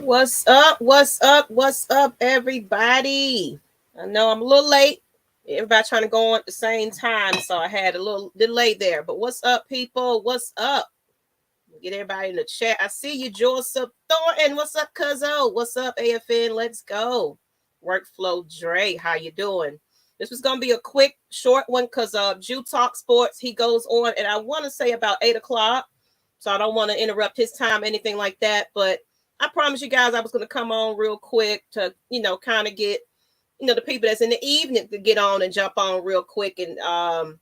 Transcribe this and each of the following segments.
What's up? What's up? What's up, everybody? I know I'm a little late. Everybody trying to go on at the same time, so I had a little delay there. But what's up, people? What's up? Get everybody in the chat. I see you, Joseph Thornton. What's up, Cuzzo? What's up, AFN? Let's go. Workflow Dre, how you doing? This was gonna be a quick, short one because Jew Talk Sports. He goes on, and I want to say about 8 o'clock, so I don't want to interrupt his time, anything like that. But I promise you guys, I was gonna come on real quick to kind of get the people that's in the evening to get on and jump on real quick, and I'm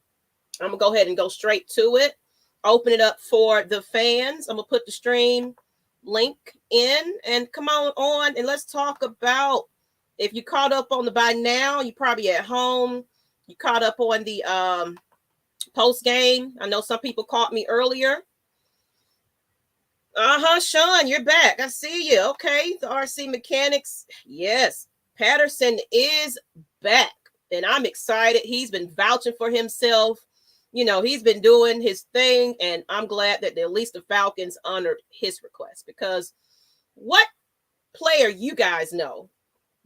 gonna go ahead and go straight to it. Open it up for the fans. I'm gonna put the stream link in and come on and let's talk about, if you caught up on the by now, you probably at home. You caught up on the post game. I know some people caught me earlier. Sean, you're back. I see you. Okay, the RC Mechanics. Yes, Patterson is back, and I'm excited. He's been vouching for himself. He's been doing his thing, and I'm glad that at least the Falcons honored his request, because what player you guys know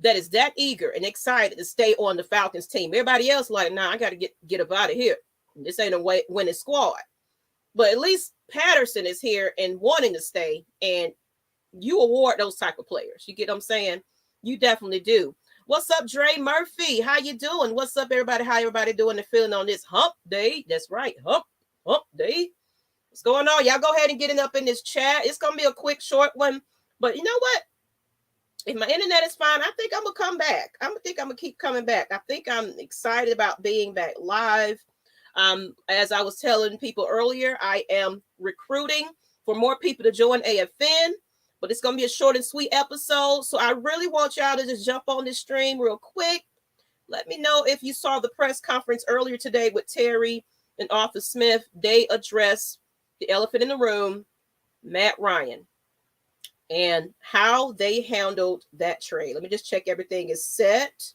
that is that eager and excited to stay on the Falcons team? Everybody else like, nah, I got to get up out of here. This ain't a winning squad. But at least Patterson is here and wanting to stay, and you award those type of players. You get what I'm saying? You definitely do. What's up, Dre Murphy? How you doing? What's up, everybody? How everybody doing and feeling on this hump day? That's right, hump day. What's going on? Y'all go ahead and get it up in this chat. It's going to be a quick, short one. But you know what? If my internet is fine, I think I'm going to come back. I'm going to keep coming back. I think I'm excited about being back live. As I was telling people earlier, I am recruiting for more people to join AFN. But it's going to be a short and sweet episode. So I really want y'all to just jump on this stream real quick. Let me know if you saw the press conference earlier today with Terry and Arthur Smith. They addressed the elephant in the room, Matt Ryan, and how they handled that trade. Let me just check everything is set.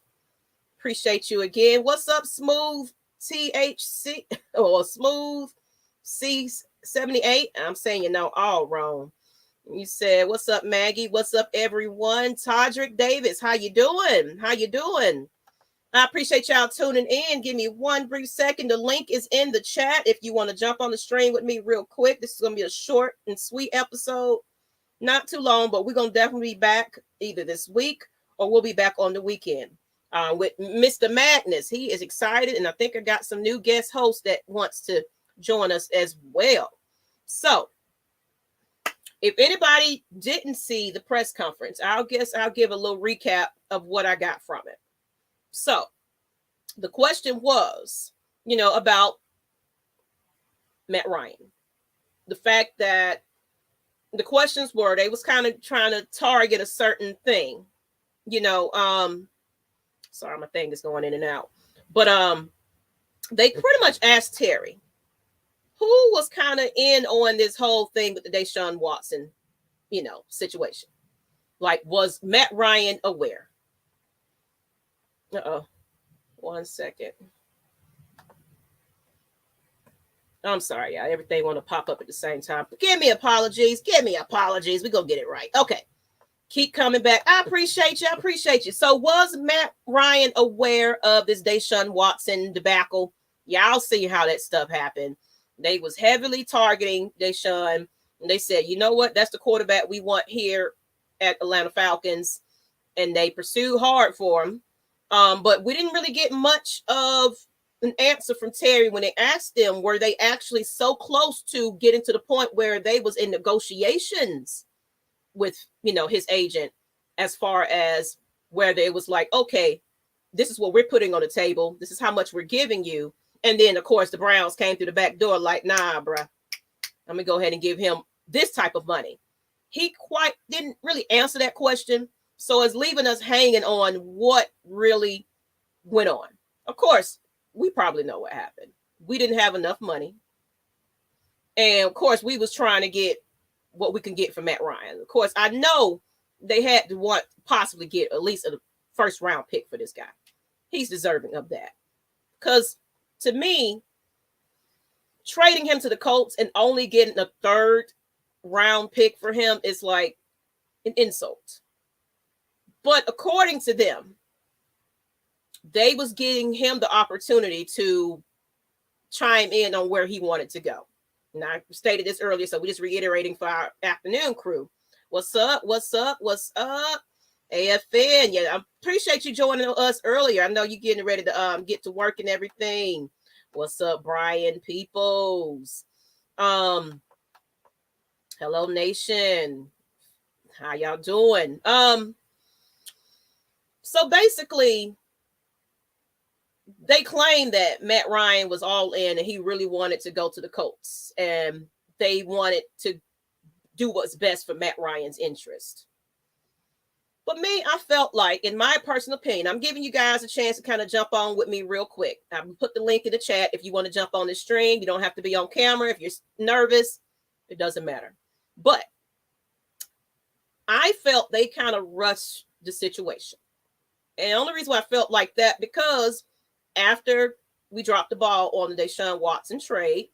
Appreciate you again. What's up, Smooth THC or Smooth C78? I'm saying all wrong. You said, what's up, Maggie? What's up, everyone? Todrick Davis, how you doing? How you doing? I appreciate y'all tuning in. Give me one brief second. The link is in the chat if you want to jump on the stream with me real quick. This is going to be a short and sweet episode. Not too long, but we're going to definitely be back either this week or we'll be back on the weekend with Mr. Madness. He is excited, and I think I got some new guest hosts that wants to join us as well. So, if anybody didn't see the press conference, I'll give a little recap of what I got from it. So the question was, about Matt Ryan. The fact that the questions were, they was kind of trying to target a certain thing, sorry, my thing is going in and out. But they pretty much asked Terry, who was kind of in on this whole thing with the Deshaun Watson, situation. Like, was Matt Ryan aware? One second. I'm sorry, y'all. Everything want to pop up at the same time. Give me apologies. We're going to get it right. Okay. Keep coming back. I appreciate you. So was Matt Ryan aware of this Deshaun Watson debacle? Y'all see how that stuff happened. They was heavily targeting Deshaun, and they said, you know what? That's the quarterback we want here at Atlanta Falcons, and they pursued hard for him. But we didn't really get much of an answer from Terry when they asked them, were they actually so close to getting to the point where they was in negotiations with, his agent, as far as where they was like, okay, this is what we're putting on the table. This is how much we're giving you. And then, of course, the Browns came through the back door like, nah, bruh, I'm going to go ahead and give him this type of money. He quite didn't really answer that question. So it's leaving us hanging on what really went on. Of course, we probably know what happened. We didn't have enough money. And, of course, we was trying to get what we can get from Matt Ryan. Of course, I know they had to possibly get at least a first-round pick for this guy. He's deserving of that. Because to me, trading him to the Colts and only getting a third round pick for him is like, an insult. But according to them, they was giving him the opportunity to chime in on where he wanted to go. And I stated this earlier, so we're just reiterating for our afternoon crew. What's up? What's up? What's up? AFN. Yeah, I appreciate you joining us earlier. I know you're getting ready to get to work and everything. What's up, Brian Peoples? Hello, Nation. How y'all doing? So basically, they claim that Matt Ryan was all in and he really wanted to go to the Colts, and they wanted to do what's best for Matt Ryan's interest. But me, I felt like, in my personal opinion, I'm giving you guys a chance to kind of jump on with me real quick. I put the link in the chat if you want to jump on the stream. You don't have to be on camera. If you're nervous, it doesn't matter. But I felt they kind of rushed the situation. And the only reason why I felt like that, because after we dropped the ball on the Deshaun Watson trade,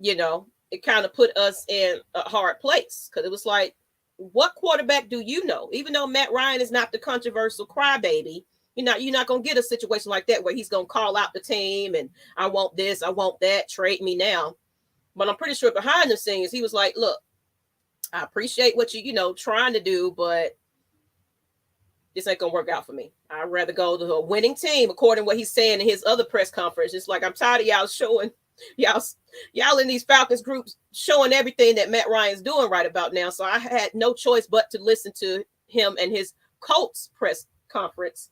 you know, it kind of put us in a hard place, because it was like, what quarterback do you know? Even though Matt Ryan is not the controversial crybaby, you're not going to get a situation like that where he's going to call out the team and I want this, I want that, trade me now. But I'm pretty sure behind the scenes, he was like, look, I appreciate what you trying to do, but this ain't going to work out for me. I'd rather go to a winning team, according to what he's saying in his other press conference. It's like, I'm tired of y'all showing y'all in these Falcons groups showing everything that Matt Ryan's doing right about now. So I had no choice but to listen to him and his Colts press conference.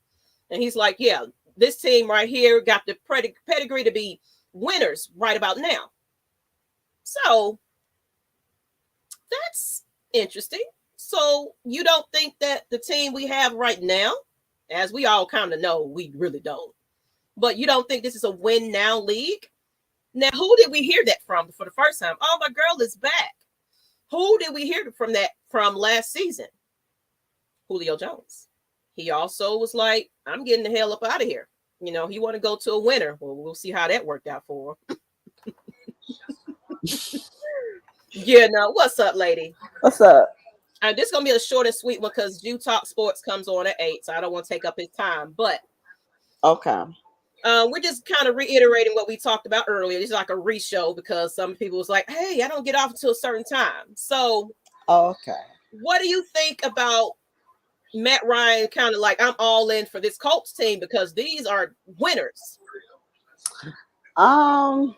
And he's like, yeah, this team right here got the pedigree to be winners right about now. So that's interesting. So you don't think that the team we have right now, as we all kind of know, we really don't, but you don't think this is a win now league? Now, who did we hear that from for the first time? Oh, my girl is back. Who did we hear from last season? Julio Jones. He also was like, I'm getting the hell up out of here. He want to go to a winner. Well, we'll see how that worked out for him. What's up, lady? What's up? This is going to be a short and sweet one because Jew Talk Sports comes on at 8, so I don't want to take up his time. But okay. We're just kind of reiterating what we talked about earlier. It's like a re-show because some people was like, hey, I don't get off until a certain time. So, okay. What do you think about Matt Ryan kind of like, I'm all in for this Colts team because these are winners? I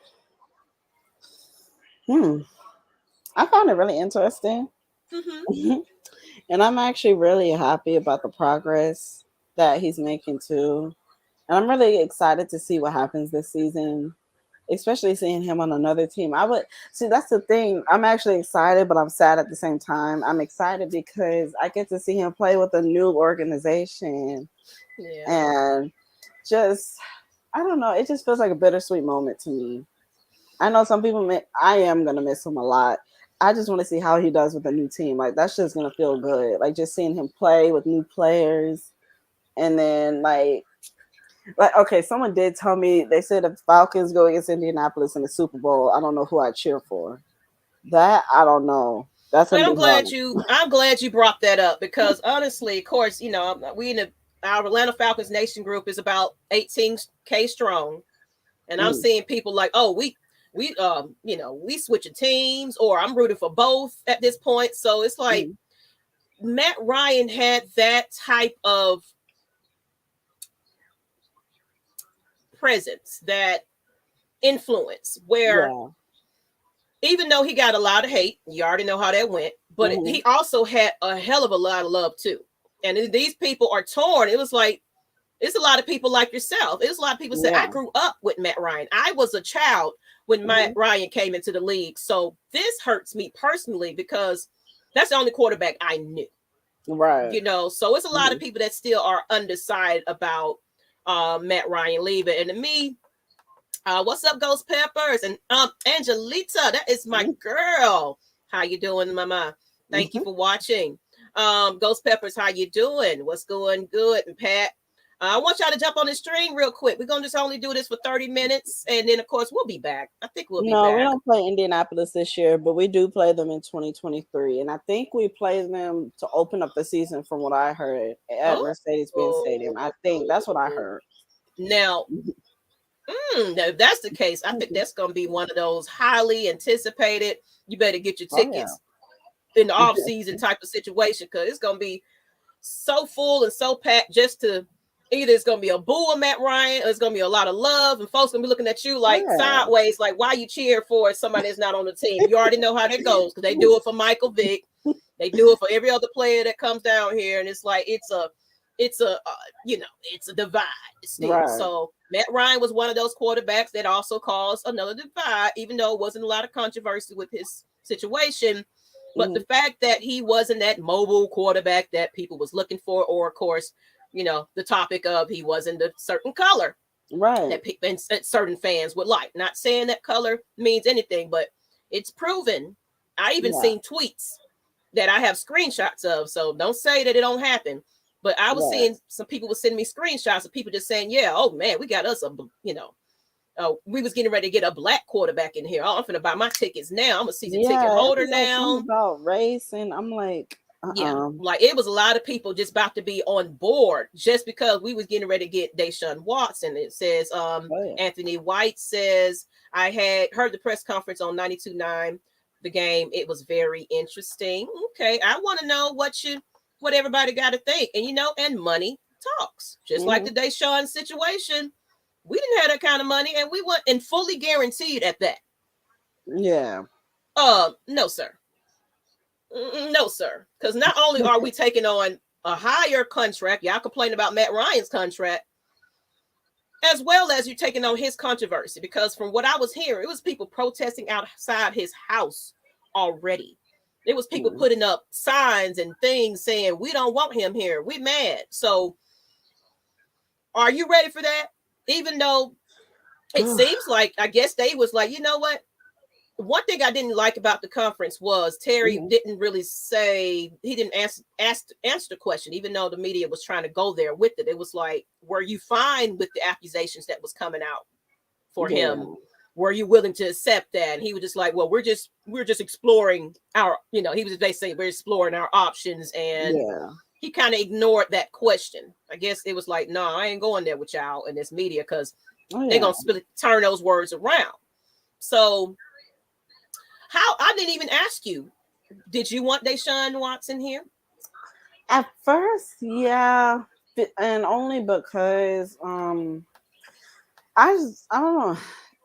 found it really interesting. Mm-hmm. And I'm actually really happy about the progress that he's making too. And I'm really excited to see what happens this season, especially seeing him on another team. That's the thing. I'm actually excited, but I'm sad at the same time. I'm excited because I get to see him play with a new organization. Yeah. And just, I don't know, it just feels like a bittersweet moment to me. I know some people I am going to miss him a lot. I just want to see how he does with a new team. Like, that's just going to feel good. Like, just seeing him play with new players. And then, like, okay, someone did tell me, they said if Falcons go against Indianapolis in the Super Bowl, I don't know who I'd cheer for. That, I don't know. I'm glad you brought that up because honestly, of course, we in our Atlanta Falcons Nation group is about 18K strong. And I'm seeing people like, oh, we switching teams, or I'm rooting for both at this point. So it's like Matt Ryan had that type of presence, that influence, where even though he got a lot of hate, you already know how that went, but he also had a hell of a lot of love too. And these people are torn. It was like, it's a lot of people like yourself. It's a lot of people say, I grew up with Matt Ryan. I was a child when Matt Ryan came into the league. So this hurts me personally because that's the only quarterback I knew. Right. So it's a lot of people that still are undecided about Matt Ryan leaving. And to me, what's up, Ghost Peppers? And Angelita, that is my girl. How you doing, mama? Thank you for watching. Ghost Peppers, how you doing? What's going good? And Pat, I want y'all to jump on the string real quick. We're gonna just only do this for 30 minutes, and then of course we'll be back. I think we'll be No, we back. don't play Indianapolis this year, but we do play them in 2023. And I think we play them to open up the season from what I heard at Mercedes-Benz Stadium. I think that's what I heard. Now, now, if that's the case, I think that's going to be one of those highly anticipated. You better get your tickets in the off season type of situation, because it's going to be so full and so packed. Just to either it's going to be a boo of Matt Ryan, or it's going to be a lot of love, and folks going to be looking at you like sideways, like why you cheer for somebody that's not on the team. You already know how that goes, because they do it for Michael Vick, they do it for every other player that comes down here, and it's like it's a divide still. Right. So Matt Ryan was one of those quarterbacks that also caused another divide, even though it wasn't a lot of controversy with his situation. But the fact that he wasn't that mobile quarterback that people was looking for, or of course, the topic of he wasn't a certain color, right? That people and certain fans would like. Not saying that color means anything, but it's proven. I even seen tweets that I have screenshots of. So don't say that it don't happen. But I was seeing some people were sending me screenshots of people just saying, yeah, oh man, we got us we was getting ready to get a black quarterback in here. Oh, I'm finna buy my tickets now. I'm a season ticket holder now. About race, and I'm like, like it was a lot of people just about to be on board just because we was getting ready to get Deshaun Watson. It says, Anthony White says, I had heard the press conference on 92.9, the game. It was very interesting. Okay, I want to know what everybody got to think, and money talks, just like the Deshaun situation. We didn't have that kind of money, and we weren't and fully guaranteed at that. Yeah. No, sir. No, sir. Because not only are we taking on a higher contract, y'all complain about Matt Ryan's contract, as well as you're taking on his controversy. Because from what I was hearing, it was people protesting outside his house already. There was people putting up signs and things saying, we don't want him here. We mad. So are you ready for that? Even though it seems like, I guess they was like, you know what? One thing I didn't like about the conference was Terry didn't really say, he didn't answer the question, even though the media was trying to go there with it. It was like, were you fine with the accusations that was coming out for him? Were you willing to accept that? And he was just like, well, we're just exploring our, he was basically, we're exploring our options. And he kind of ignored that question. I guess it was like, no, I ain't going there with y'all in this media, because they're going to turn those words around. So I didn't even ask you, did you want Deshaun Watson here? At first, yeah. And only because I don't know.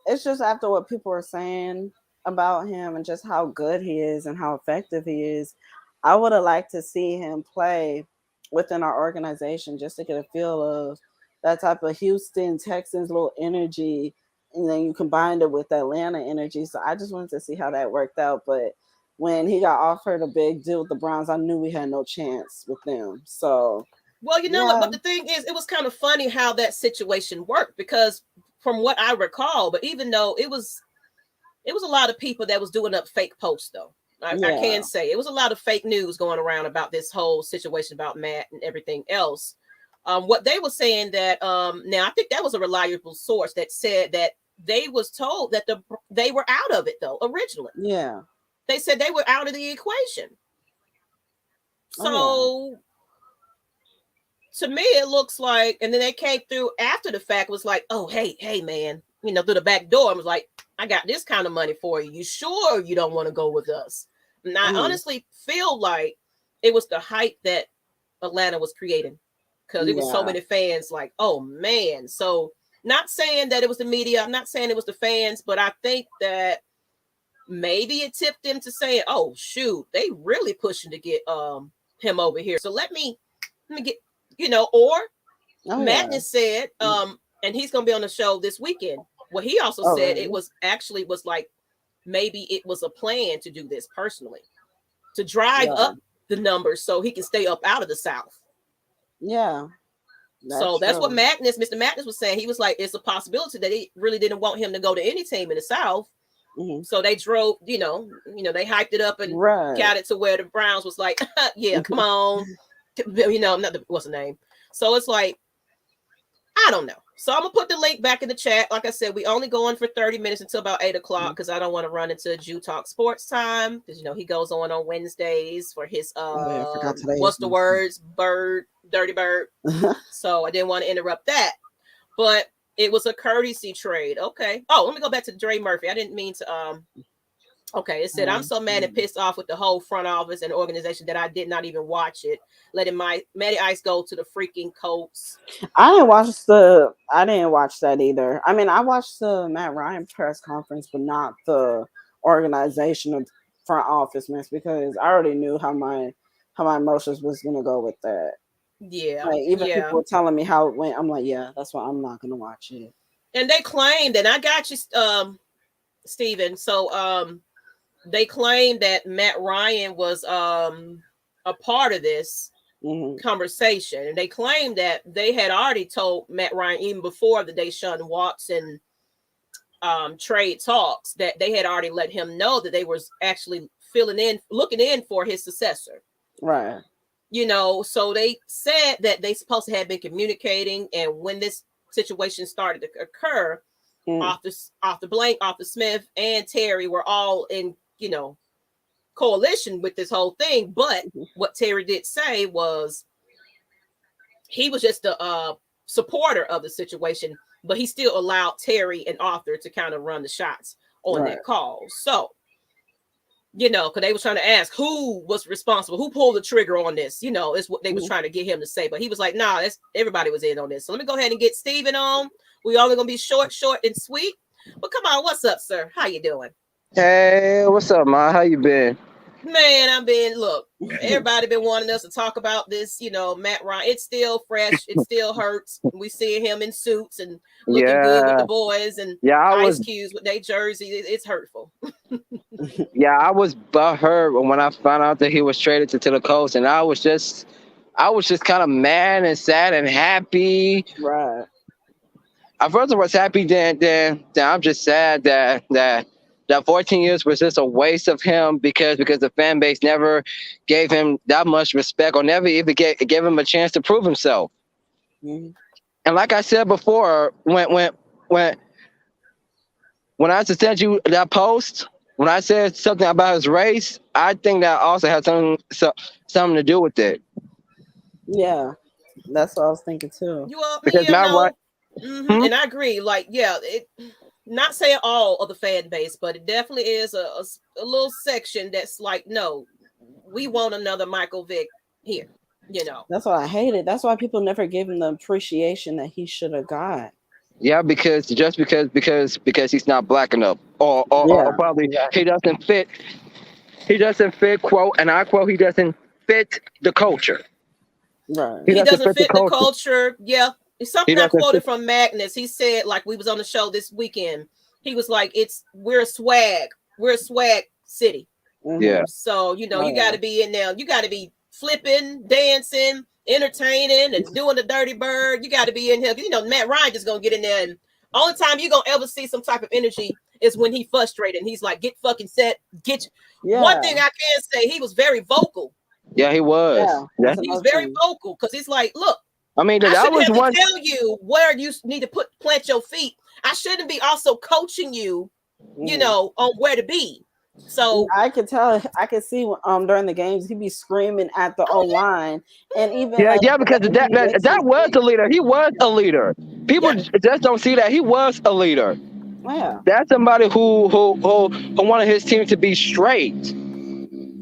It's just after what people are saying about him and just how good he is and how effective he is, I would have liked to see him play within our organization just to get a feel of that type of Houston Texans little energy, and then you combined it with Atlanta energy. So I just wanted to see how that worked out. But when he got offered a big deal with the Browns, I knew we had no chance with them. So, well, what? But the thing is, it was kind of funny how that situation worked, because from what I recall, but even though it was a lot of people that was doing up fake posts, though. I can say it was a lot of fake news going around about this whole situation about Matt and everything else. What they were saying that now I think that was a reliable source that said that they was told that they were out of it though originally. Yeah, they said they were out of the equation. So to me, it looks like, and then they came through after the fact, was like, oh hey man, through the back door, I was like, I got this kind of money for you. You sure you don't want to go with us? And I honestly feel like it was the hype that Atlanta was creating, because it was so many fans like, oh man. So not saying that it was the media, I'm not saying it was the fans, but I think that maybe it tipped them to saying, oh shoot, they really pushing to get him over here. So let me get, Madness said, and he's gonna be on the show this weekend. Well, he also said it was like maybe it was a plan to do this personally, to drive up the numbers so he can stay up out of the South. Yeah. That's what Mr. Madness was saying. He was like, it's a possibility that he really didn't want him to go to any team in the South. So they drove, they hyped it up and got it to where the Browns was like, yeah, come on. What's the name? So it's like, I don't know. So I'm gonna put the link back in the chat. Like I said, we only go on for 30 minutes until about 8 o'clock because I don't want to run into Jew Talk Sports time because he goes on Wednesdays for his Oh yeah, I forgot today what's is the words dirty bird. So I didn't want to interrupt that, but it was a courtesy trade. Okay. Oh, let me go back to Dre Murphy. I didn't mean to Okay, it said, I'm so mad and pissed off with the whole front office and organization that I did not even watch it, letting Matty Ice go to the freaking Colts. I didn't watch that either. I mean, I watched the Matt Ryan press conference, but not the organizational front office mess because I already knew how my emotions was gonna go with that. Yeah. Like even people were telling me how it went. I'm like, yeah, that's why I'm not gonna watch it. And they claimed, and I got you, Steven. So they claimed that Matt Ryan was a part of this conversation, and they claimed that they had already told Matt Ryan even before the Deshaun Watson trade talks that they had already let him know that they was actually looking in for his successor. Right. So they said that they supposed to have been communicating, and when this situation started to occur, Arthur Smith, and Terry were all in coalition with this whole thing. But what Terry did say was he was just a supporter of the situation, but he still allowed Terry and Arthur to kind of run the shots on that call. So, because they was trying to ask who was responsible, who pulled the trigger on this, it's what they was trying to get him to say. But he was like, nah, everybody was in on this. So let me go ahead and get Steven on. We only going to be short and sweet. But come on, what's up, sir? How you doing? Hey, what's up, man? How you been? Man, everybody been wanting us to talk about this, Matt Ryan. It's still fresh. It still hurts. We see him in suits and looking good with the boys and Ice Cubes with their jersey. It's hurtful. I was butthurt when I found out that he was traded to the Colts, and I was just kind of mad and sad and happy. Right. I first was happy, then I'm just sad that 14 years was just a waste of him because the fan base never gave him that much respect or never even gave him a chance to prove himself. And like I said before, when I sent you that post, when I said something about his race, I think that also had something to do with it. Yeah, that's what I was thinking too. Because and I agree. Not saying all of the fan base, but it definitely is a little section that's like, no, we want another Michael Vick here. That's why I hate it. That's why people never gave him the appreciation that he should have got. Yeah, because he's not black enough, or probably he doesn't fit. He doesn't fit, quote, and I quote, he doesn't fit the culture. Right. He doesn't fit the culture. Yeah. It's something I quoted from Magnus. He said, like, we was on the show this weekend. He was like, we're a swag city. Yeah. So, you got to be in there. You got to be flipping, dancing, entertaining, and doing the dirty bird. You got to be in here. Matt Ryan just going to get in there. And only time you're going to ever see some type of energy is when he's frustrated. And he's like, get fucking set. One thing I can say, he was very vocal. Yeah, he was. Yeah, he was very vocal because he's like, look, I mean, I shouldn't have to tell you where you need to plant your feet. I shouldn't be also coaching you, on where to be. So I could tell, I could see during the games he'd be screaming at the O-line, and even because that was the leader. He was a leader. People just don't see that he was a leader. Yeah, that's somebody who wanted his team to be straight.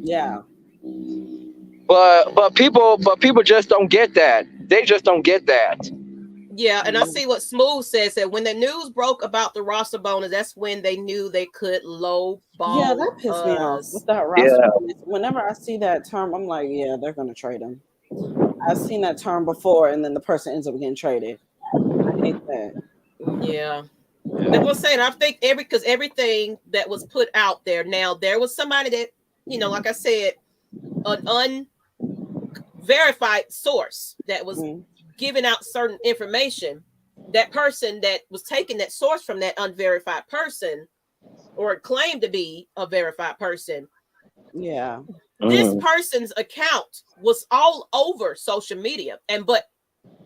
Yeah. But people just don't get that. They just don't get that. Yeah, and I see what Smooth says that when the news broke about the roster bonus, that's when they knew they could low ball. Yeah, that pissed me off with that roster bonus. Whenever I see that term, I'm like, yeah, they're gonna trade him. I've seen that term before, and then the person ends up getting traded. I hate that. Yeah. That's what I'm saying. I think everything that was put out there. Now there was somebody that, like I said, an unverified source that was giving out certain information. That person that was taking that source from that unverified person, or claimed to be a verified person. Yeah. This person's account was all over social media, but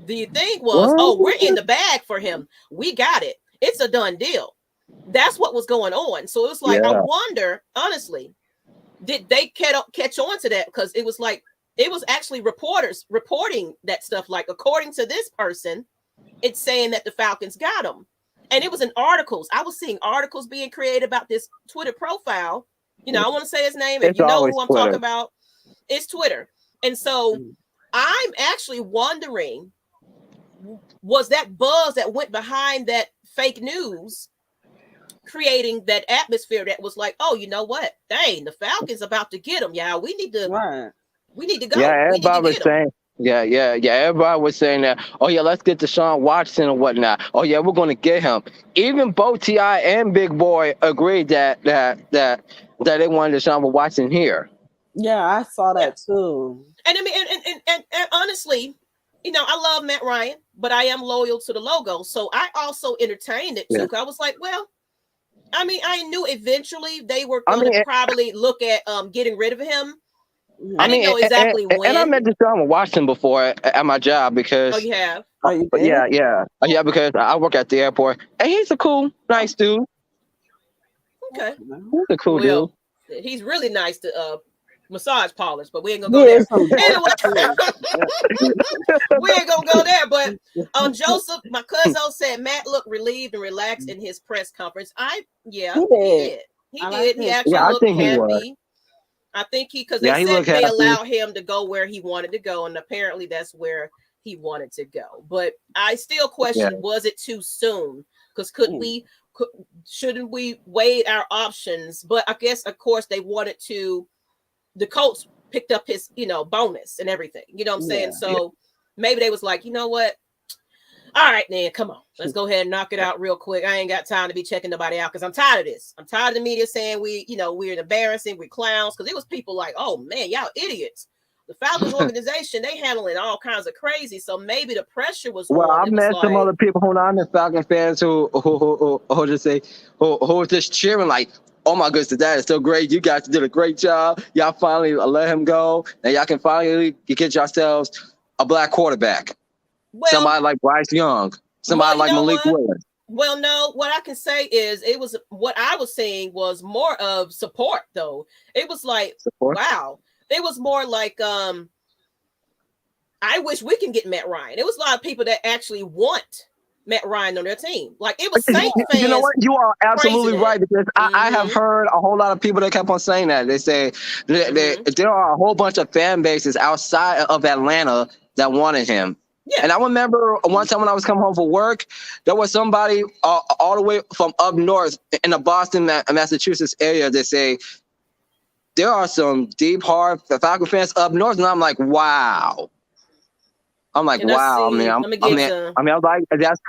The thing was, What? oh, we're in the bag for him. We got it. It's a done deal. That's what was going on. So it's like, I Yeah. wonder, honestly, did they catch on to that? Because it was like, it was actually reporters reporting that stuff. Like, according to this person, it's saying that the Falcons got him. And it was in articles. I was seeing articles being created about this Twitter profile. You know, I want to say his name. If It's you know always who I'm Twitter. talking about, it's Twitter. And so I'm actually wondering, was that buzz that went behind that fake news creating that atmosphere that was like, oh, you know what? Dang, the Falcons about to get him. Yeah, we need to go. Yeah, We need to everybody was get him. saying. Yeah. Everybody was saying that. Oh yeah, let's get Deshaun Watson and whatnot. Oh yeah, we're gonna get him. Even both Ti and Big Boy agreed that they wanted Deshaun Watson here. Yeah, I saw Yeah. that too. And I mean, and honestly, you know, I love Matt Ryan, but I am loyal to the logo. So I also entertained it too. Yeah. 'Cause I was like, well, I mean, I knew eventually they were I going to mean, probably look at getting rid of him. I I didn't mean, know exactly and I when. met Deshaun Watson before at my job Oh, because you have? Oh, you did? yeah, because I work at the airport and he's a cool, nice dude. Okay. He's a cool dude. Well, he's really nice to massage parlors, but we ain't gonna go there. Anyway, we ain't gonna go there. But Joseph, my cousin said Matt looked relieved and relaxed in his press conference. He did. He I did. like He it. actually Yeah, I looked think he was. happy. I think because Yeah, they he said looked they happy. allowed him to go where he wanted to go, and apparently that's where he wanted to go. But I still question: was it too soon? Because shouldn't we weigh our options? But I guess, of course, they wanted to. The Colts picked up his, bonus and everything. You know what I'm saying? Yeah. So maybe they was like, you know what? All right, man, come on. Let's go ahead and knock it out real quick. I ain't got time to be checking nobody out because I'm tired of this. I'm tired of the media saying we're embarrassing, we're clowns. Because it was people like, oh man, y'all idiots. The Falcons organization, they handling all kinds of crazy. So maybe the pressure was Well, on. I've It was met some like, other people who are not Falcon fans who just say who were just cheering like, "Oh my goodness, that is so great! You guys did a great job. Y'all finally let him go, and y'all can finally get yourselves a black quarterback, somebody like Bryce Young, somebody like Malik Willis." Well, no, what I can say is it was what I was seeing was more of support, though. It was like, wow. It was more like, I wish we can get Matt Ryan. It was a lot of people that actually want Matt Ryan on their team. Like, it was Saints fans. You know what? You are absolutely right because I have heard a whole lot of people that kept on saying that. They say there are a whole bunch of fan bases outside of Atlanta that wanted him. Yeah. And I remember one time when I was coming home from work, there was somebody all the way from up north in the Boston, Massachusetts area that say there are some deep, hard Falcon fans up north, and I'm like, wow. I'm like, wow. I was like, that's.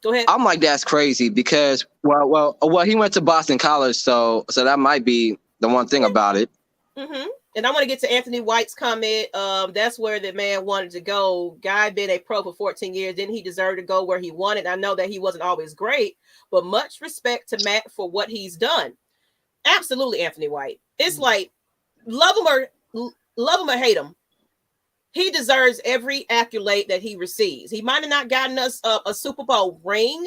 Go ahead. I'm like, that's crazy because, well, he went to Boston College, so that might be the one thing about it. Mm-hmm. And I want to get to Anthony White's comment. That's where the man wanted to go. Guy been a pro for 14 years. Didn't he deserve to go where he wanted? I know that he wasn't always great, but much respect to Matt for what he's done. Absolutely, Anthony White. It's like, love him or hate him. He deserves every accolade that he receives. He might have not gotten us a Super Bowl ring,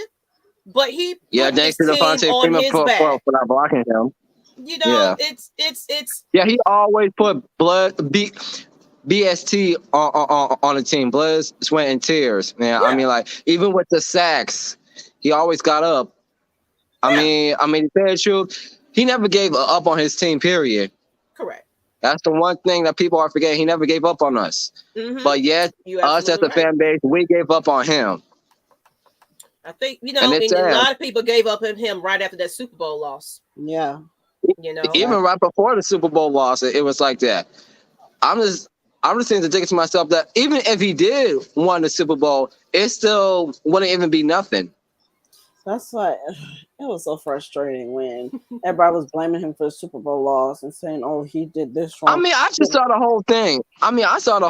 but he put his team on his back for not blocking him. You know, it's yeah. He always put BST on the team, blood, sweat, and tears. Man, yeah. I mean, like even with the sacks, he always got up. I mean, to tell the truth, he never gave up on his team. Period. Correct. That's the one thing that people are forgetting. He never gave up on us. Mm-hmm. But yes, us as a fan base, we gave up on him. I think and a lot of people gave up on him right after that Super Bowl loss. Yeah. Even right before the Super Bowl loss, it was like that. I'm just thinking to myself that even if he did win the Super Bowl, it still wouldn't even be nothing. That's like, it was so frustrating when everybody was blaming him for the Super Bowl loss and saying, "Oh, he did this wrong." I mean, I just saw the whole thing. I saw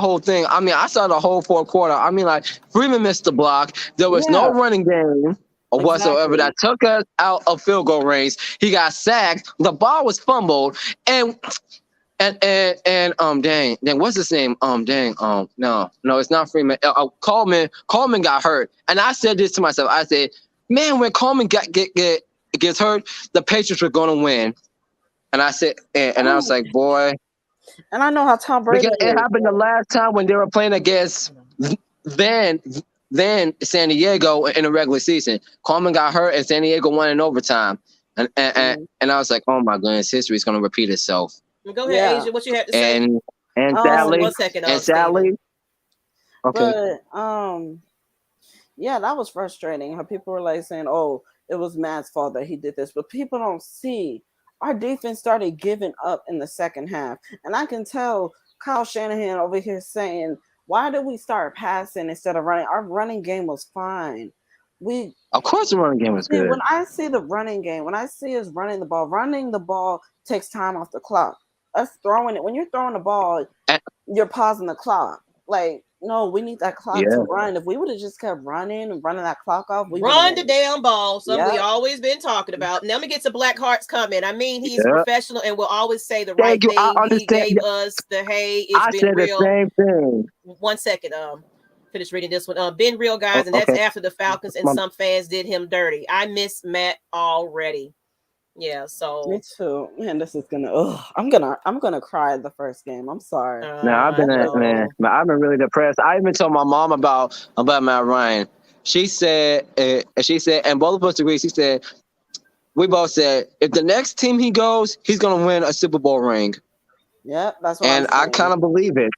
the whole fourth quarter. I mean, like Freeman missed the block. There was no running game whatsoever that took us out of field goal range. He got sacked. The ball was fumbled, and dang, what's his name? No, it's not Freeman. Coleman got hurt, and I said this to myself. I said, man, when Coleman gets hurt, the Patriots were going to win. And I said, and I was like, boy. And I know how Tom Brady because it happened the last time when they were playing against then San Diego in the regular season. Coleman got hurt, and San Diego won in overtime. And I was like, oh my goodness, history is going to repeat itself. Go ahead, Asia. What you have to say? And sadly, 1 second. Okay. But yeah, that was frustrating. How people were like saying, "Oh, it was Matt's fault that he did this," but people don't see our defense started giving up in the second half, and I can tell Kyle Shanahan over here saying, "Why did we start passing instead of running? Our running game was fine." Of course, the running game was good. When I see the running game, when I see us running the ball takes time off the clock. Us throwing it, when you're throwing the ball, you're pausing the clock. Like, no, we need that clock to run. If we would have just kept running and running that clock off, we run the damn ball. Something we always been talking about. Now let me get to Blackheart's comment. I mean, he's professional and will always say the right thing. He gave us the hey. It's been real. The same thing. 1 second. Finish reading this one. Been real, guys, and that's after the Falcons and some fans did him dirty. I miss Matt already. Yeah, so me too. Man, this is gonna. I'm gonna cry the first game. I'm sorry. I've been really depressed. I even told my mom about Matt Ryan. She said, and both of us agree. She said, we both said, if the next team he goes, he's gonna win a Super Bowl ring. Yeah, that's what. And I kind of believe it.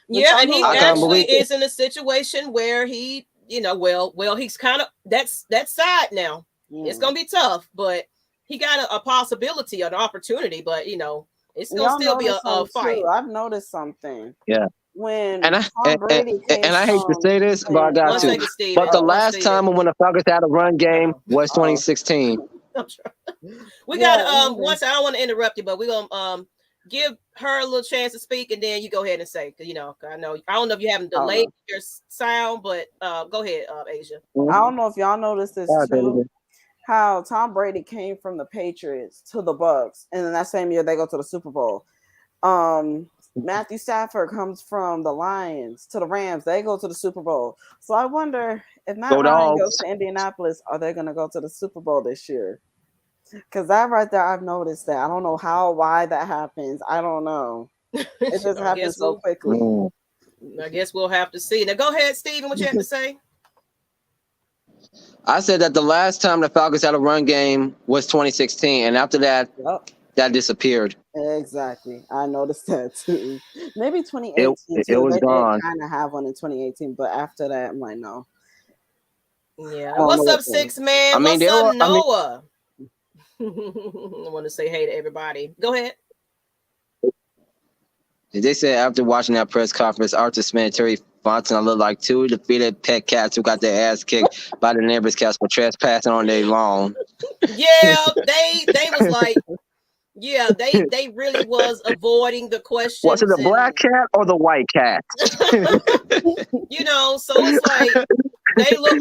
Yeah, and he actually is in a situation where he, he's kind of that's side now. It's gonna be tough, but. He got a possibility, an opportunity, but it's gonna still be a fight. Too. I've noticed something. Yeah. When Tom Brady and I hate to say this, but I got to. But the last time when the Falcons had a run game was 2016. I'm sure. We got once I don't want to interrupt you, but we're gonna give her a little chance to speak, and then you go ahead and say, because I don't know if you haven't delayed your sound, but go ahead, Asia. I don't know if y'all noticed this too. How Tom Brady came from the Patriots to the Bucs, and then that same year they go to the Super Bowl. Matthew Stafford comes from the Lions to the Rams. They go to the Super Bowl. So I wonder if Matt Ryan goes to Indianapolis, are they going to go to the Super Bowl this year? Because that right there, I've noticed that. I don't know why that happens. I don't know. It just happens so quickly. I guess we'll have to see. Now go ahead, Steven. What you have to say? I said that the last time the Falcons had a run game was 2016, and after that, that disappeared. Exactly. I noticed that too. Maybe 2018. It was gone. Kind of have one in 2018, but after that, I'm like, no. Yeah. What's up, 6 man? What's up, Noah? I want to say hey to everybody. Go ahead. They said after watching that press conference, Arthur Smith and Terry Fontaine looked like two defeated pet cats who got their ass kicked by the neighbor's cats for trespassing on their lawn. Yeah, they was like, yeah, they really was avoiding the question. Was it the black cat or the white cat? So it's like they look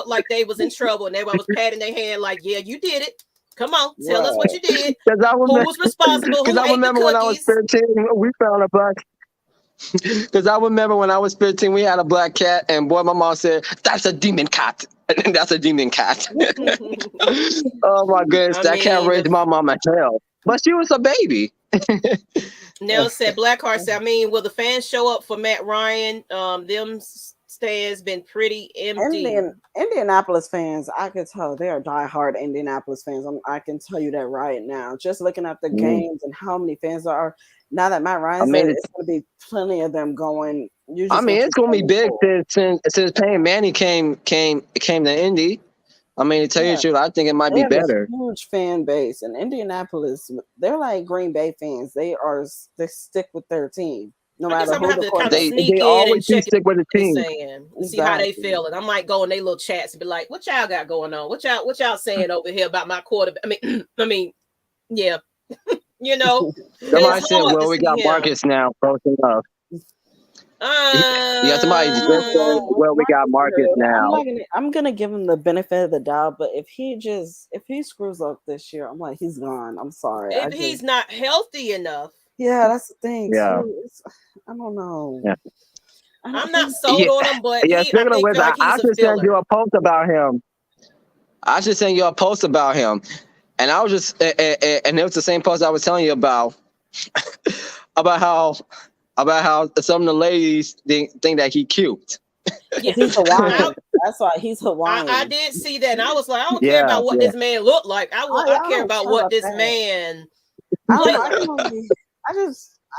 like they was in trouble, and everyone was patting their hand like, yeah, you did it. Come on, tell us what you did. Who was responsible? Because I remember when I was 13, we found a black. Because I remember when I was 15, we had a black cat, and boy, my mom said, "That's a demon cat." And that's a demon cat. Oh my goodness, that cat raised my mama hell. But she was a baby. Nell said, Blackheart said, I mean, will the fans show up for Matt Ryan? Them stands been pretty empty. Indianapolis fans, I could tell they are diehard Indianapolis fans. I can tell you that right now. Just looking at the games and how many fans there are. Now that Matt Ryan said it's going to be plenty of them going. It's going to be big since Peyton Manning came to Indy. I mean, to tell you the truth, I think it might be better. A huge fan base in Indianapolis. They're like Green Bay fans. They stick with their team. No matter who they always stick with the team. And see how they feel. And I might go in their little chats and be like, "What y'all got going on? What y'all saying over here about my quarterback?" I mean, yeah, Somebody said, "Well, we got Marcus now, close enough." Somebody just said, "Well, we got Marcus now." I'm gonna give him the benefit of the doubt, but if he screws up this year, I'm like, he's gone. I'm sorry. If he's not healthy enough. Yeah, that's the thing Yeah. too. I don't know. Yeah. I'm not sold on him, but Yeah, I speaking of think which, feel like I he's a should send you filler. a post about him. I should send you a post about him. And I was just, and it was the same post I was telling you about, about how some of the ladies think that he cute. Yeah, He's I, Hawaiian. That's why he's I Hawaiian. did see that, and I was like, I don't care Yeah, about what yeah. this man looked like. I I care don't about care what about this that. man I play don't. I like. don't really.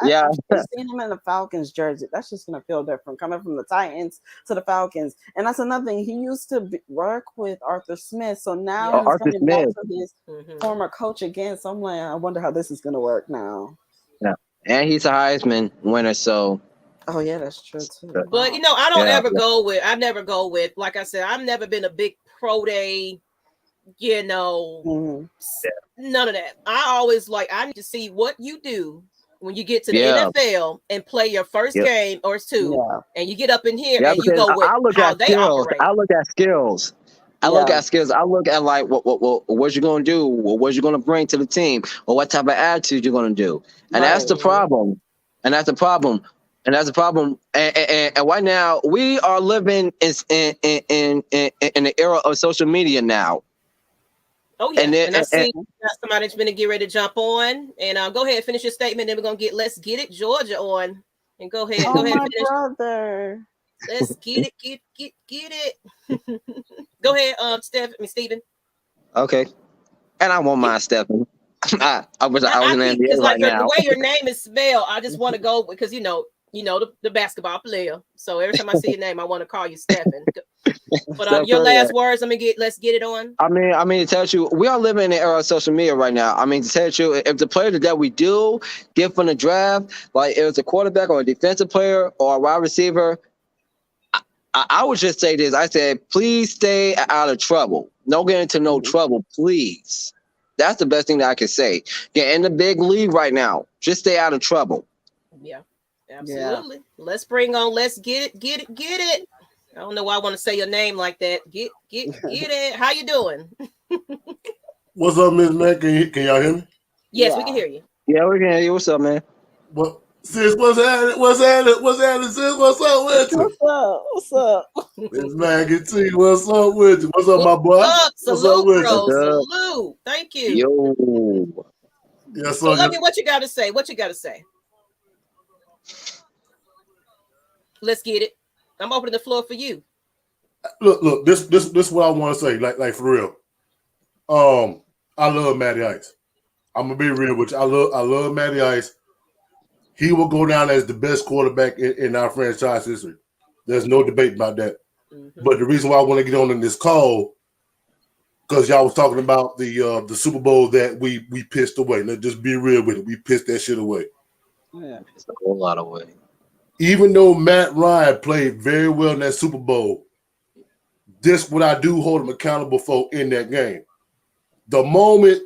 I Yeah. actually seen him in the Falcons jersey. That's just gonna feel different coming from the Titans to the Falcons. And that's another thing. He used to work with Arthur Smith, so now Yeah. he's Arthur coming back Smith. to his Mm-hmm. former coach again. So I'm like, I wonder how this is gonna work now. Yeah. And he's a Heisman winner, so Oh yeah, that's true too. But Wow. I don't yeah. ever go with. I never go with. Like I said, I've never been a big pro day. Mhm. None of that. I always I need to see what you do when you get to the Yeah. NFL and play your first Yep. game or two, Yeah. and you get up in here Yeah, and you because go with I look how at they skills. operate. I look at skills. I look Yeah. at skills. I look at like what you're gonna do, or what you're gonna bring to the team, or what type of attitude you're gonna do. And that's the Right. problem. And that's the problem. And that's the problem. And right now we are living in the era of social media now. Oh yeah, And, and I it, and see somebody that's going to get ready to jump on. And go ahead, finish your statement. Then we're gonna get Let's Get It Georgia on. And go ahead, Oh go ahead my and finish. brother. Let's get it, get it. Go ahead, Stephen. okay. And I won't mind Stephanie. I was I in the keep because NBA right the now. way your name is spelled, I just want to go because the basketball player. So every time I see your name, I want to call you Stephen. But your last words, let's get it on. I mean, to tell you, we are living in the era of social media right now. I mean, to tell you, if the player that we do get from the draft, like it was a quarterback or a defensive player or a wide receiver, I would just say this. I said, please stay out of trouble. Don't get into no trouble, please. That's the best thing that I can say. Get in the big league right now. Just stay out of trouble. Yeah, absolutely. Yeah. Let's bring on. Let's get it. I don't know why I want to say your name like that. Get it. How you doing? What's up, Miss Mac? Can y'all hear me? Yes, we can hear you. Yeah, we can hear you. What's up, man? What, sis? What's happening? Sis? What's up with you? What's up? Miss Maggie T. What's up with you? What's up, my boy? What's up with you? Salute. Thank you. Yo. Yes, so let me. What you got to say? Let's get it. I'm opening the floor for you. Look. This what I want to say. Like for real. I love Matty Ice. I'm gonna be real with you. I love Matty Ice. He will go down as the best quarterback in our franchise history. There's no debate about that. Mm-hmm. But the reason why I want to get on in this call, because y'all was talking about the Super Bowl that we pissed away. Let's just be real with it. We pissed that shit away. Yeah, it's a whole lot of way. Even though Matt Ryan played very well in that Super Bowl, this what I do hold him accountable for in that game. The moment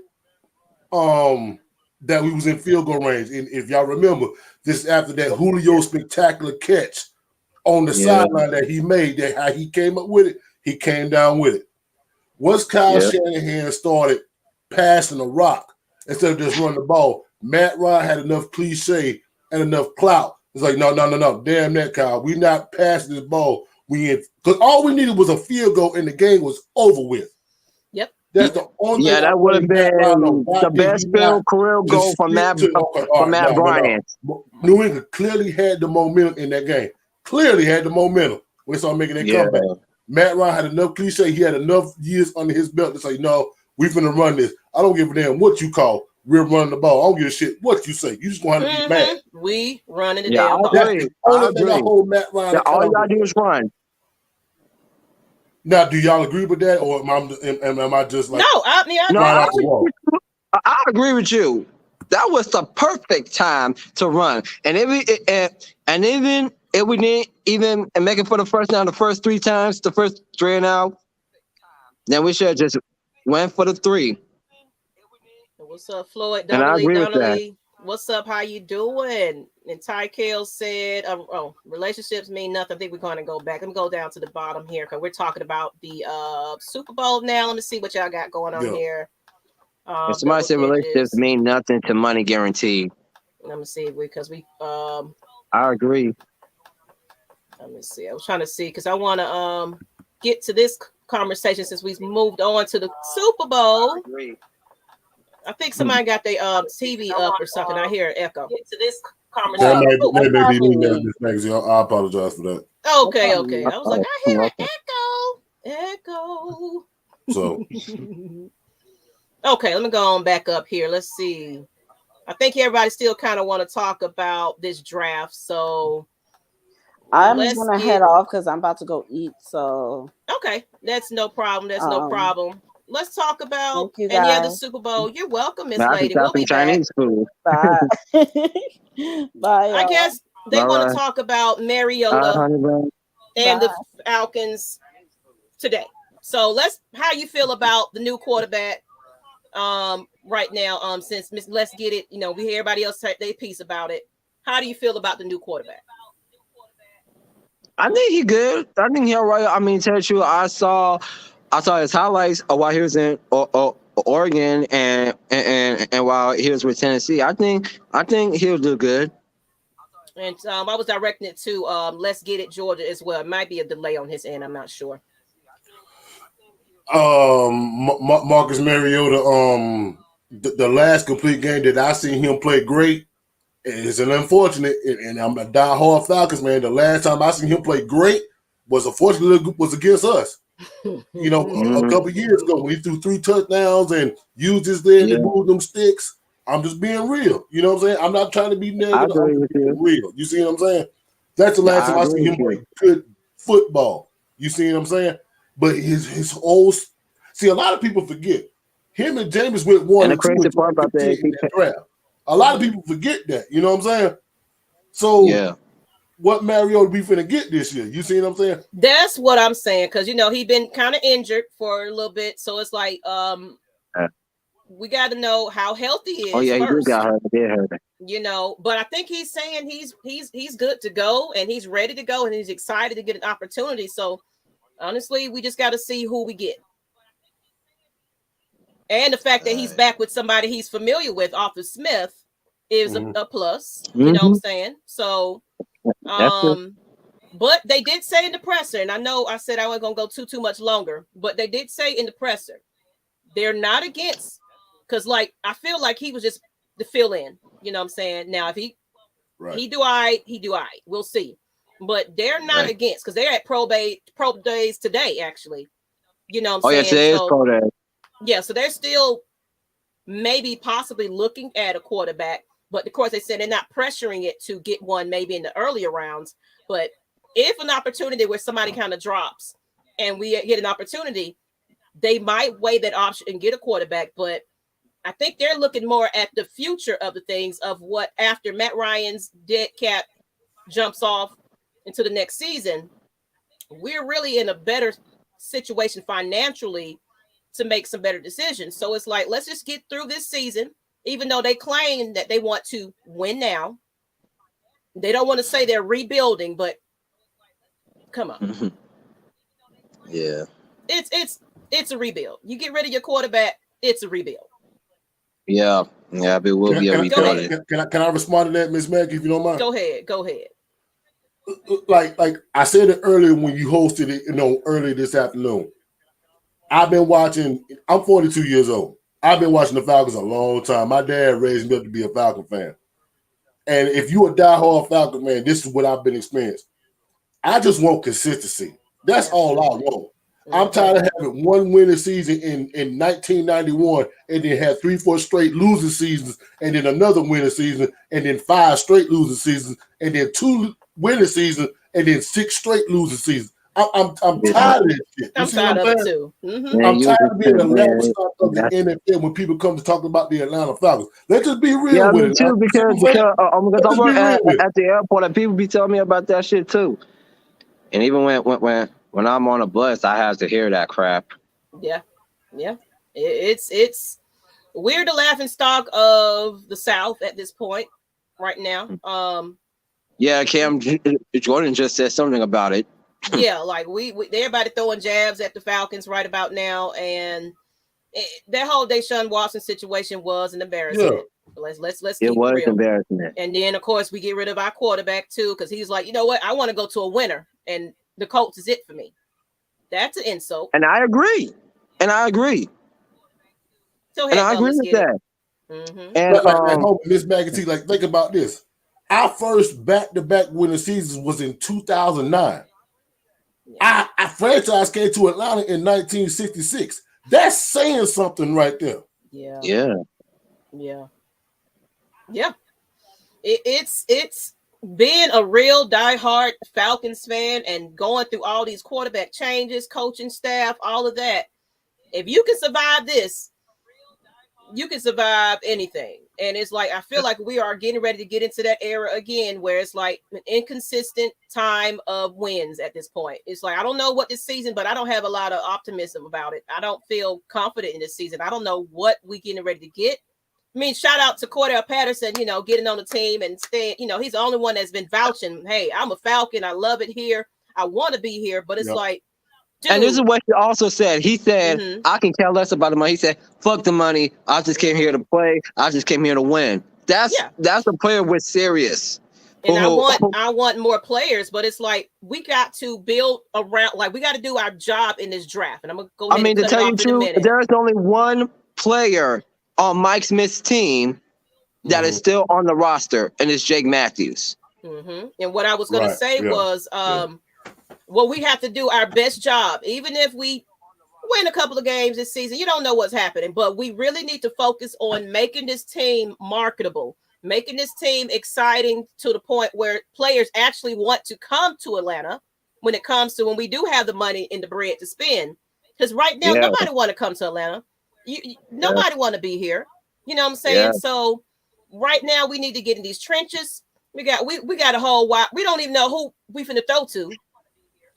that we was in field goal range, and if y'all remember, this is after that Julio spectacular catch on the sideline that he made, that how he came up with it, he came down with it. Once Kyle Shanahan started passing the rock instead of just running the ball, Matt Ryan had enough cliche and enough clout. It's like, no. Damn that, Kyle. We not passing this ball. Because all we needed was a field goal and the game was over with. Yep. That's the only thing. Yeah, that would have been the best career goal for Matt Bryant. New England clearly had the momentum in that game. Clearly had the momentum when they started making their comeback. Matt Ryan had enough cliche. He had enough years under his belt to say, no, we're going to run this. I don't give a damn what you call. We're running the ball. I don't give a shit what you say. You just going to have to be mad. We running the damn ball. That's the only thing I hold Matt Ryan. All you got to do is run. Now, do y'all agree with that, or am I just like I agree with you. That was the perfect time to run, and even if we didn't even make it for the first down, the first 3 times, the first 3 and out, then we should have just went for the 3. What's up, Floyd? And I agree with that. What's up? How you doing? And Ty Kale said, relationships mean nothing. I think we're going to go back. Let me go down to the bottom here because we're talking about the Super Bowl now. Let me see what y'all got going on here. Somebody said relationships mean nothing to money guaranteed. Let me see because we I agree. let me see. I was trying to see because I want to get to this conversation since we've moved on to the Super Bowl. I agree. I think somebody got their TV up or something. I hear an echo. Get to this That conversation. may be me, Miss Maggie. I apologize for that. Okay. I was like, I hear an echo. So okay, let me go on back up here. Let's see. I think everybody still kind of want to talk about this draft. So I'm gonna head off because I'm about to go eat. So okay, that's no problem. No problem. Let's talk about any other Super Bowl. You're welcome, Miss Lady. We'll be Chinese food. Bye. Bye. I guess they want to talk about Mariota and the Falcons today. So how you feel about the new quarterback right now? Since let's get it. You know, we hear everybody else take their piece about it. How do you feel about the new quarterback? I think he good. I think he all right. I mean, tell you the truth, I saw his highlights while he was in Oregon and while he was with Tennessee. I think he'll do good. And I was directing it to Let's Get It Georgia as well. It might be a delay on his end. I'm not sure. Marcus Mariota, the last complete game that I seen him play great. It's an unfortunate, and I'm a diehard Falcons man. The last time I seen him play great was unfortunately was against us. You know, a couple years ago when he threw 3 touchdowns and used his leg to move them sticks. I'm just being real. You know what I'm saying? I'm not trying to be negative. I'm just being real. You see what I'm saying? That's the last time I seen him play good football. You see what I'm saying? But his old see, a lot of people forget him and James went 1 and 2 in that draft. A lot of people forget that. You know what I'm saying? So what Mariota we finna get this year? You see what I'm saying? That's what I'm saying because you know he been kind of injured for a little bit, so it's like we got to know how healthy he is. Oh yeah, first. He got hurt. You know, but I think he's saying he's good to go and he's ready to go and he's excited to get an opportunity. So honestly, we just got to see who we get. And the fact that he's back with somebody he's familiar with, Arthur Smith, is a plus. You know what I'm saying? So, but they did say in the presser, and I know I said I wasn't going to go too much longer, but they did say in the presser, they're not against, because like I feel like he was just the fill in. You know what I'm saying? Now, if he do I, we'll see. But they're not against, because they're at pro days today, actually. You know what I'm saying? Today is pro day. Yeah, so they're still maybe possibly looking at a quarterback, but of course they said they're not pressuring it to get one maybe in the earlier rounds. But if an opportunity where somebody kind of drops and we get an opportunity, they might weigh that option and get a quarterback. But I think they're looking more at the future of the things of what after Matt Ryan's dead cat jumps off into the next season, we're really in a better situation financially to make some better decisions. So it's like, let's just get through this season, even though they claim that they want to win now. They don't want to say they're rebuilding, but come on. Yeah. It's a rebuild. You get rid of your quarterback, it's a rebuild. Yeah, but it will be a rebuild. Can I respond to that, Miss Maggie, if you don't mind? Go ahead. Like I said it earlier when you hosted it, earlier this afternoon. I've been watching. I'm 42 years old. I've been watching the Falcons a long time. My dad raised me up to be a Falcon fan. And if you're a diehard Falcon man, this is what I've been experiencing. I just want consistency. That's all I want. I'm tired of having one winning season in 1991 and then have 3-4 straight losing seasons and then another winning season and then 5 straight losing seasons and then 2 winning seasons and then 6 straight losing seasons. I'm tired of this shit. I'm tired of it too. I'm tired of being the last stop of the NFL when people come to talk about the Atlanta Falcons. Let's just be real with it. Too, because I work at the airport and people be telling me about that shit too. And even when I'm on a bus, I have to hear that crap. Yeah. It's we're the laughing stock of the South at this point right now. Yeah, Cam Jordan just said something about it. Yeah, like we everybody throwing jabs at the Falcons right about now, and that whole Deshaun Watson situation was an embarrassment. Let's It keep it was real. embarrassing. And then of course we get rid of our quarterback too, because he's like, you know what? I want to go to a winner, and the Colts is it for me. That's an insult. And I agree. So And I agree with that. Mm-hmm. And like Miss Maggie, like think about this. Our first back-to-back winning season was in 2009. Our franchise came to Atlanta in 1966. That's saying something right there. Yeah. It's being a real diehard Falcons fan and going through all these quarterback changes, coaching staff, all of that. If you can survive this, you can survive anything. And it's like, I feel like we are getting ready to get into that era again, where it's like an inconsistent time of wins at this point. It's like, I don't know what this season, but I don't have a lot of optimism about it. I don't feel confident in this season. I don't know what we getting ready to get. I mean, shout out to Cordarrelle Patterson, getting on the team and staying, he's the only one that's been vouching. Hey, I'm a Falcon. I love it here. I want to be here, but it's like, dude. And this is what he also said. He said, I can care less about the money. He said, fuck the money. I just came here to play. I just came here to win. That's a player with serious. And I want more players, but it's like, we got to build around, like, we got to do our job in this draft. And I'm going to go ahead and cut it off in a minute. There's only one player on Mike Smith's team that is still on the roster, and it's Jake Matthews. Mm-hmm. And what I was going to say was, well, we have to do our best job. Even if we win a couple of games this season, you don't know what's happening, but we really need to focus on making this team marketable, making this team exciting to the point where players actually want to come to Atlanta when we do have the money and the bread to spend. Because right now, nobody want to come to Atlanta. Nobody want to be here. You know what I'm saying? Yeah. So right now we need to get in these trenches. We got a whole wide. We don't even know who we finna throw to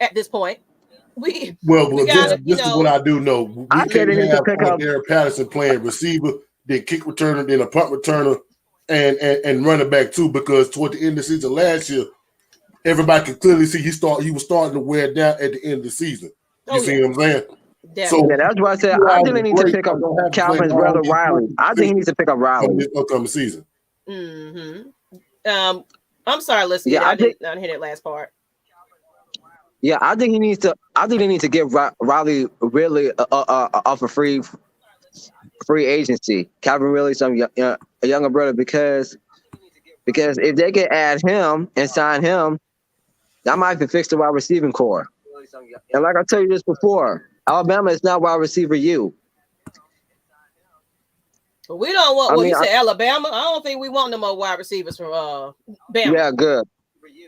at this point. This is what I do know. We can't have Cordarrelle Patterson playing receiver, then kick returner, then a punt returner, and running back too. Because toward the end of the season last year, everybody could clearly see he was starting to wear down at the end of the season. You see what I'm saying? So that's why I said I think they need to pick up Calvin's brother Riley. I think he needs to pick up Riley this upcoming season. Mm-hmm. I'm sorry, listen. I didn't hear that last part. Yeah, I think they need to give Riley really off a free agency. Calvin Ridley, a younger brother, because if they can add him and sign him, that might be fix the wide receiving core. And like I told you this before, Alabama is not wide receiver U. But we don't want. You said Alabama. I don't think we want no more wide receivers from Bama. Yeah, good.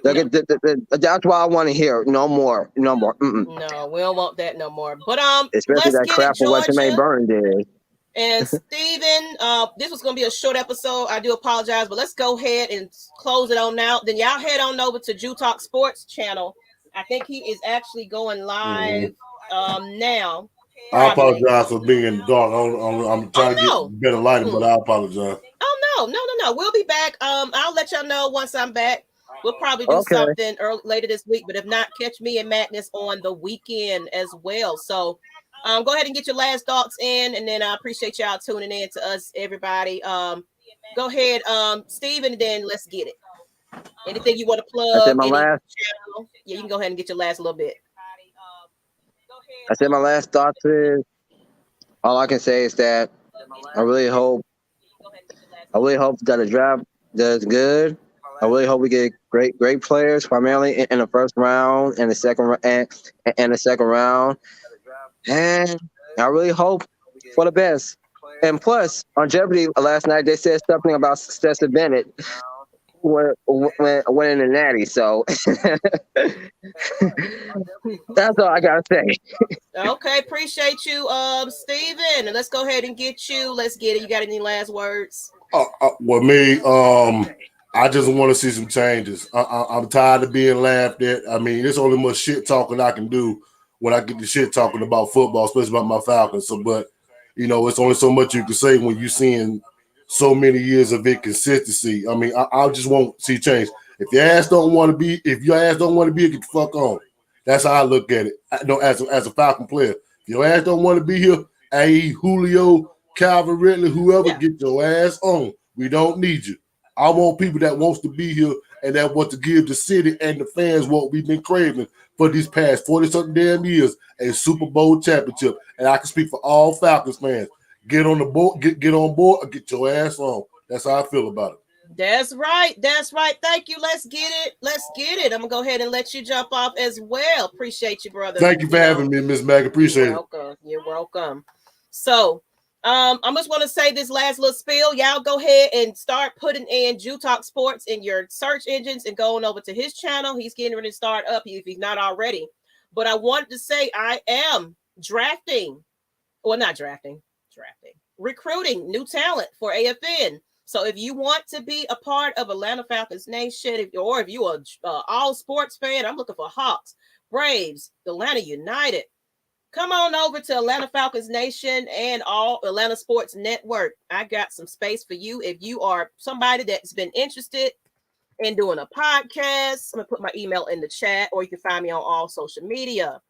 That's why I want to hear no more. Mm-mm. No, we don't want that no more. But especially that crap of what Jermaine Burton did. And Steven, this was going to be a short episode. I do apologize, but let's go ahead and close it on now. Then y'all head on over to Jew Talk Sports channel. I think he is actually going live now. I apologize for being in the dark. I'm trying to get better lighting, but I apologize. Oh no. We'll be back. I'll let y'all know once I'm back. We'll probably do something later this week, but if not, catch me and Madness on the weekend as well. So go ahead and get your last thoughts in, and then I appreciate y'all tuning in to us, everybody. Go ahead, Steven, and then let's get it. Anything you want to plug? Channel? Yeah, you can go ahead and get your last little bit. I said my last thoughts is, all I can say is that I really hope that the draft does good. I really hope we get great players, primarily in the first round and the second round. And I really hope for the best. And plus, on Jeopardy last night, they said something about Stetson Bennett when winning the Natty. So that's all I gotta say. Okay, appreciate you, Steven. And let's go ahead and get you. Let's get it. You got any last words? Well, me, I just want to see some changes. I'm tired of being laughed at. I mean, there's only much shit talking I can do when I get the shit talking about football, especially about my Falcons. So, but it's only so much you can say when you're seeing so many years of inconsistency. I mean, I just won't see change. If your ass don't want to be, get the fuck on. That's how I look at it. As a Falcon player, if your ass don't want to be here, i.e. Julio, Calvin Ridley, whoever, get your ass on. We don't need you. I want people that wants to be here and that want to give the city and the fans what we've been craving for these past 40-something damn years, a Super Bowl championship. And I can speak for all Falcons fans. Get on the board, get on board, or get your ass on. That's how I feel about it. That's right. That's right. Thank you. Let's get it. Let's get it. I'm gonna go ahead and let you jump off as well. Appreciate you, brother. Thank you for having me, Miss Maggie. Appreciate it. You're welcome. So I just want to say this last little spiel. Y'all go ahead and start putting in Jew Talk Sports in your search engines and going over to his channel. He's getting ready to start up if he's not already. But I wanted to say I am recruiting new talent for AFN. So if you want to be a part of Atlanta Falcons Nation, if you are all sports fan, I'm looking for Hawks, Braves, Atlanta United. Come on over to Atlanta Falcons Nation and all Atlanta Sports Network. I got some space for you. If you are somebody that's been interested in doing a podcast, I'm going to put my email in the chat, or you can find me on all social media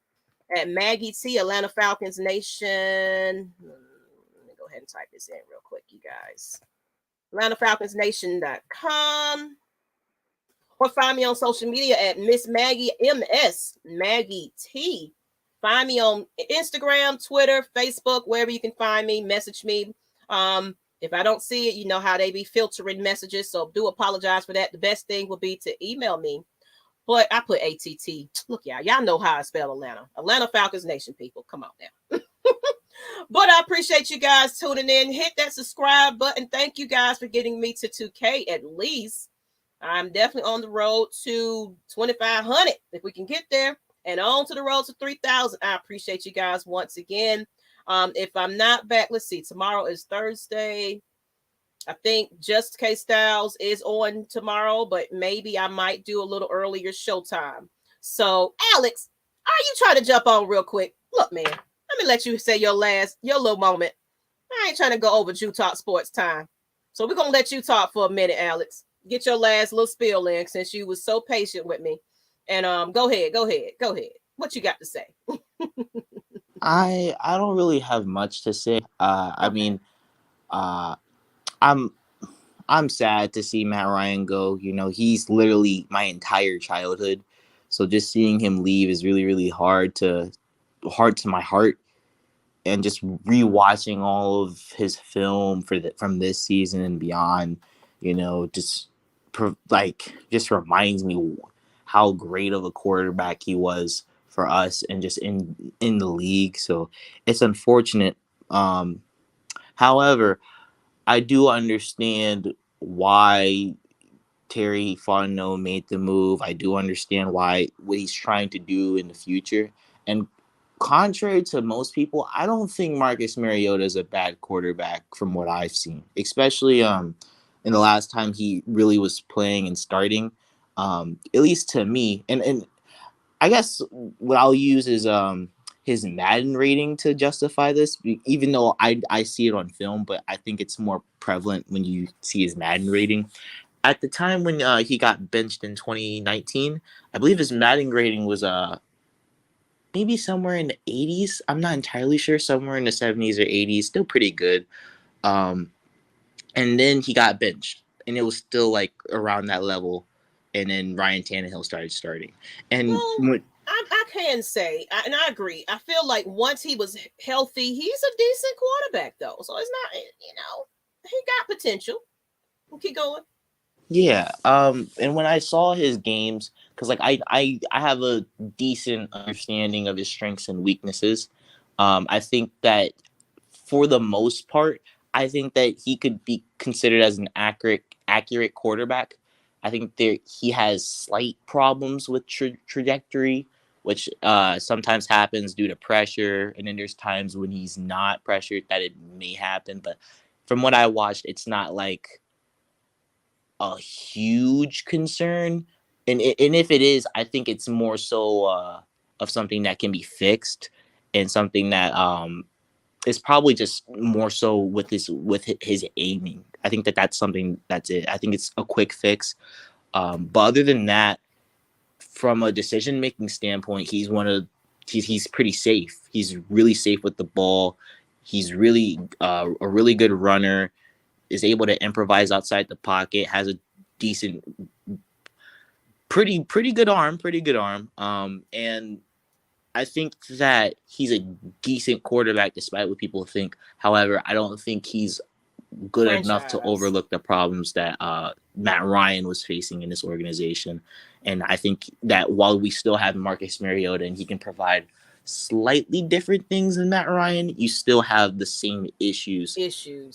at Maggie T, Atlanta Falcons Nation. Let me go ahead and type this in real quick, you guys. AtlantaFalconsNation.com, or find me on social media at Miss Maggie MS Maggie T. Find me on Instagram, Twitter, Facebook, wherever you can find me. Message me. If I don't see it, you know how they be filtering messages, so do apologize for that. The best thing would be to email me. But I put ATT. Look, y'all know how I spell Atlanta. Atlanta Falcons Nation, people. Come on now. But I appreciate you guys tuning in. Hit that subscribe button. Thank you guys for getting me to 2K at least. I'm definitely on the road to 2,500 if we can get there, and on to the road to 3,000. I appreciate you guys once again. If I'm not back, let's see. Tomorrow is Thursday. I think Just K Styles is on tomorrow, but maybe I might do a little earlier showtime. So, Alex, are you trying to jump on real quick? Look, man. Let me let you say your little moment. I ain't trying to go over Jew Talk Sports time. So we're going to let you talk for a minute, Alex. Get your last little spiel in since you was so patient with me. And go ahead. What you got to say? I don't really have much to say. I mean, I'm sad to see Matt Ryan go. You know, he's literally my entire childhood. So just seeing him leave is really, really hard to my heart. And just rewatching all of his film from this season and beyond, you know, just reminds me how great of a quarterback he was for us and just in the league. So it's unfortunate. However, I do understand why Terry Fontenot made the move. I do understand what he's trying to do in the future. And contrary to most people, I don't think Marcus Mariota is a bad quarterback from what I've seen, especially in the last time he really was playing and starting, at least to me. And I guess what I'll use is his Madden rating to justify this, even though I see it on film, but I think it's more prevalent when you see his Madden rating. At the time when he got benched in 2019, I believe his Madden rating was maybe somewhere in the 80s. I'm not entirely sure. Somewhere in the 70s or 80s. Still pretty good. And then he got benched. And it was still like around that level. And then Ryan Tannehill started starting. And I can say, and I agree. I feel like once he was healthy, he's a decent quarterback, though. So it's not, he got potential. We'll keep going. Yeah. And when I saw his games, because like I have a decent understanding of his strengths and weaknesses. I think that for the most part, I think that he could be considered as an accurate quarterback. I think he has slight problems with trajectory, which sometimes happens due to pressure, and then there's times when he's not pressured that it may happen. But from what I watched, it's not like a huge concern, and if it is, I think it's more so of something that can be fixed, and something that is probably just more so with his aiming. I think that's something that's it. I think it's a quick fix, but other than that, from a decision making standpoint, he's pretty safe. He's really safe with the ball. He's really a really good runner. is able to improvise outside the pocket, has a decent, pretty good arm, and I think that he's a decent quarterback despite what people think. However, I don't think he's good enough to overlook the problems that Matt Ryan was facing in this organization. And I think that while we still have Marcus Mariota and he can provide slightly different things than Matt Ryan, you still have the same issues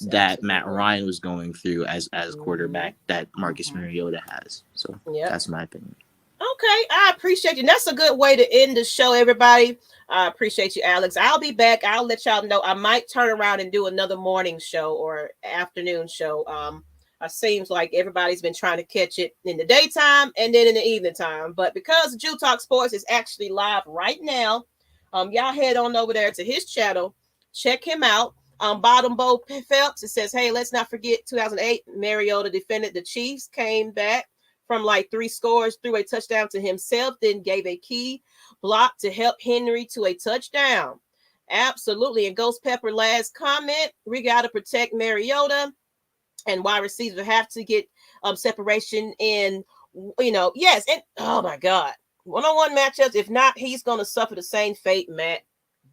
that Matt Ryan was going through as quarterback that Marcus Mariota has. So that's my opinion. Okay, I appreciate you. That's a good way to end the show, everybody. I appreciate you, Alex. I'll be back. I'll let y'all know. I might turn around and do another morning show or afternoon show. It seems like everybody's been trying to catch it in the daytime and then in the evening time. But because Jew Talk Sports is actually live right now, y'all head on over there to his channel. Check him out. Bottom Bow Phelps, it says, hey, let's not forget 2008, Mariota defended the Chiefs, came back from like 3 scores, threw a touchdown to himself, then gave a key block to help Henry to a touchdown. Absolutely. And Ghost Pepper, last comment, we got to protect Mariota, and wide receivers have to get separation in, yes. And oh my God, one-on-one matchups. If not, he's going to suffer the same fate Matt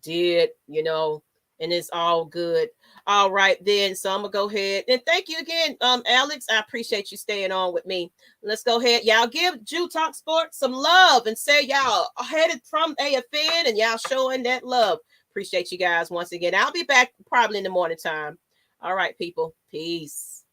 did, and it's all good. All right, then. So I'm going to go ahead and thank you again, Alex. I appreciate you staying on with me. Let's go ahead. Y'all give Jew Talk Sports some love and say y'all headed from AFN and y'all showing that love. Appreciate you guys once again. I'll be back probably in the morning time. All right, people. Peace.